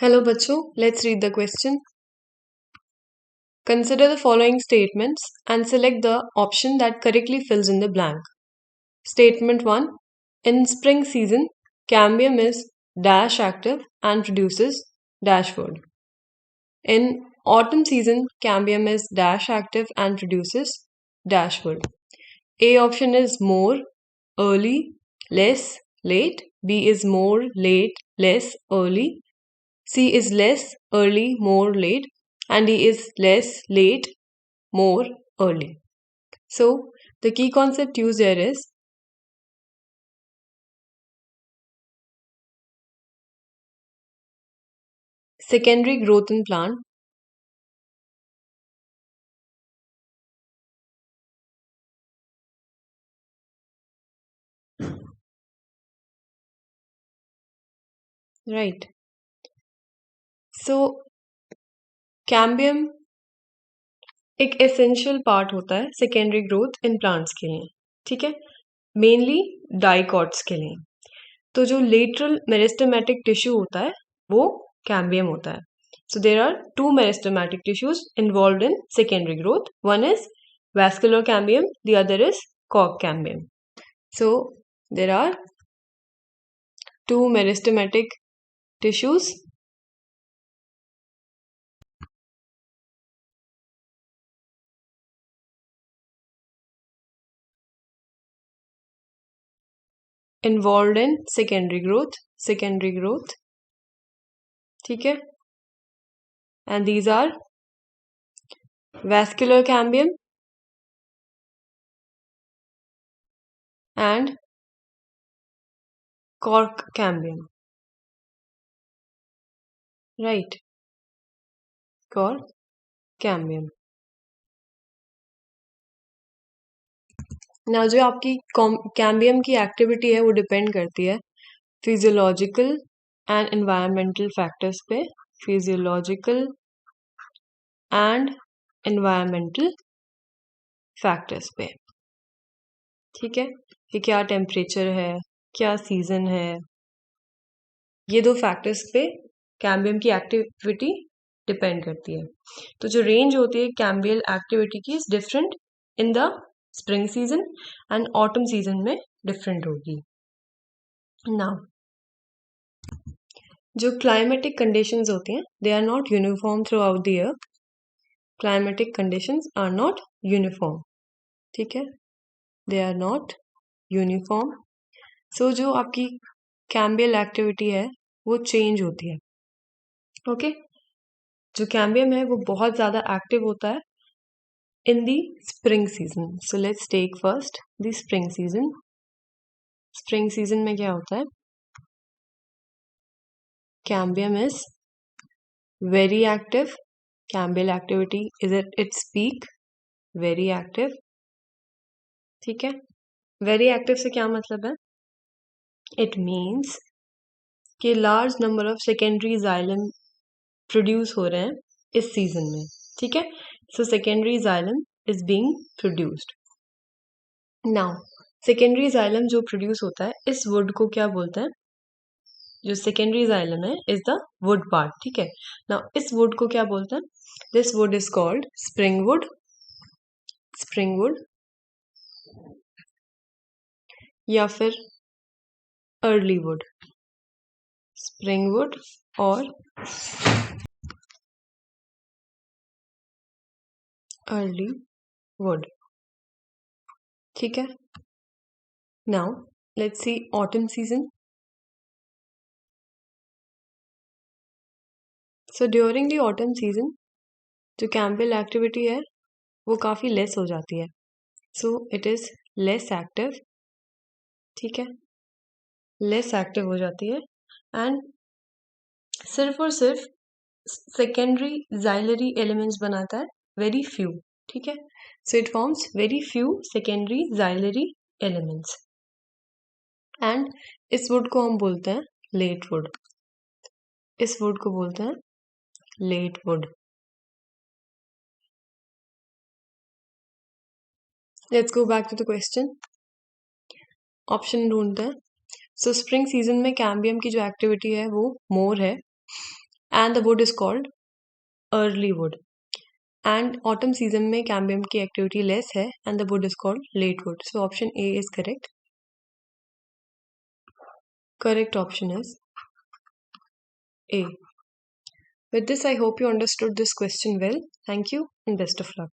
Hello बच्चों, let's read the question. Consider the following statements and select the option that correctly fills in the blank. Statement 1. In spring season, cambium is dash active and produces dash wood. In autumn season, cambium is dash active and produces dash wood. A option is more, early, less, late. B is more, late, less, early. C is less, early, more, late. And D is less, late, more, early. So the key concept used here is secondary growth in plant. Right. So cambium एक essential part होता है secondary growth in plants के लिए, ठीक है, mainly dicots के लिए. तो जो लेटरल मेरिस्टेमेटिक टिश्यू होता है वो कैम्बियम होता है. So there are two meristematic tissues involved in secondary growth. One is vascular cambium, the other is cork cambium. So there are two meristematic tissues involved in secondary growth, ठीक है, and these are vascular cambium and cork cambium, right, cork cambium. Now जो आपकी cambium की activity है वो depend करती है physiological and environmental factors पे, फिजियोलॉजिकल एंड एनवायरमेंटल फैक्टर्स पे, ठीक है, कि क्या टेम्परेचर है, क्या सीजन है, ये दो फैक्टर्स पे कैम्बियम की एक्टिविटी डिपेंड करती है. तो जो रेंज होती है कैम्बियल एक्टिविटी की is different in the spring season and autumn season में डिफरेंट होगी. नाउ जो क्लाइमेटिक कंडीशंस होती हैं they are not uniform throughout the year. Climatic conditions are not uniform, ठीक है, they are not uniform. So जो आपकी cambial activity है वो चेंज होती है. ओके, जो कैम्बियम है वो बहुत ज़्यादा एक्टिव होता है in the spring season. So let's take first the spring season. Spring season में क्या होता है, cambium is very active. Cambial activity is at its peak, very active, ठीक है. वेरी एक्टिव से क्या मतलब है, इट मीन्स कि large number of secondary xylem produce हो रहे हैं इस सीजन में, ठीक है. So secondary xylem is being produced. Now secondary xylem जो प्रोड्यूस होता है इस वुड को क्या बोलते हैं, जो सेकेंडरी जाइलम है इज द वुड पार्ट, ठीक है. नाउ इस वुड को क्या बोलते हैं, this would is called spring would. Spring would या फिर अर्ली वुड, स्प्रिंग वुड और अर्ली वुड, ठीक है. Now let's see autumn season. So during the autumn season जो कैम्बियल एक्टिविटी है वो काफ़ी लेस हो जाती है. So it is less active, ठीक है, लेस एक्टिव हो जाती है एंड सिर्फ और सिर्फ सेकेंडरी जाइलरी एलिमेंट्स बनाता है, वेरी फ्यू, ठीक है. So it forms very few secondary xylary elements and इस वुड को हम बोलते हैं लेट वुड. इस वुड को बोलते हैं late wood. Let's go back to the question. Option ढूंढते हैं. सो स्प्रिंग सीजन में कैम्बियम की जो एक्टिविटी है वो मोर है and the wood is called early wood. And autumn season में cambium की activity less है and the wood is called late wood. So option A is correct. Correct option is A. With this, I hope you understood this question well. Thank you and best of luck.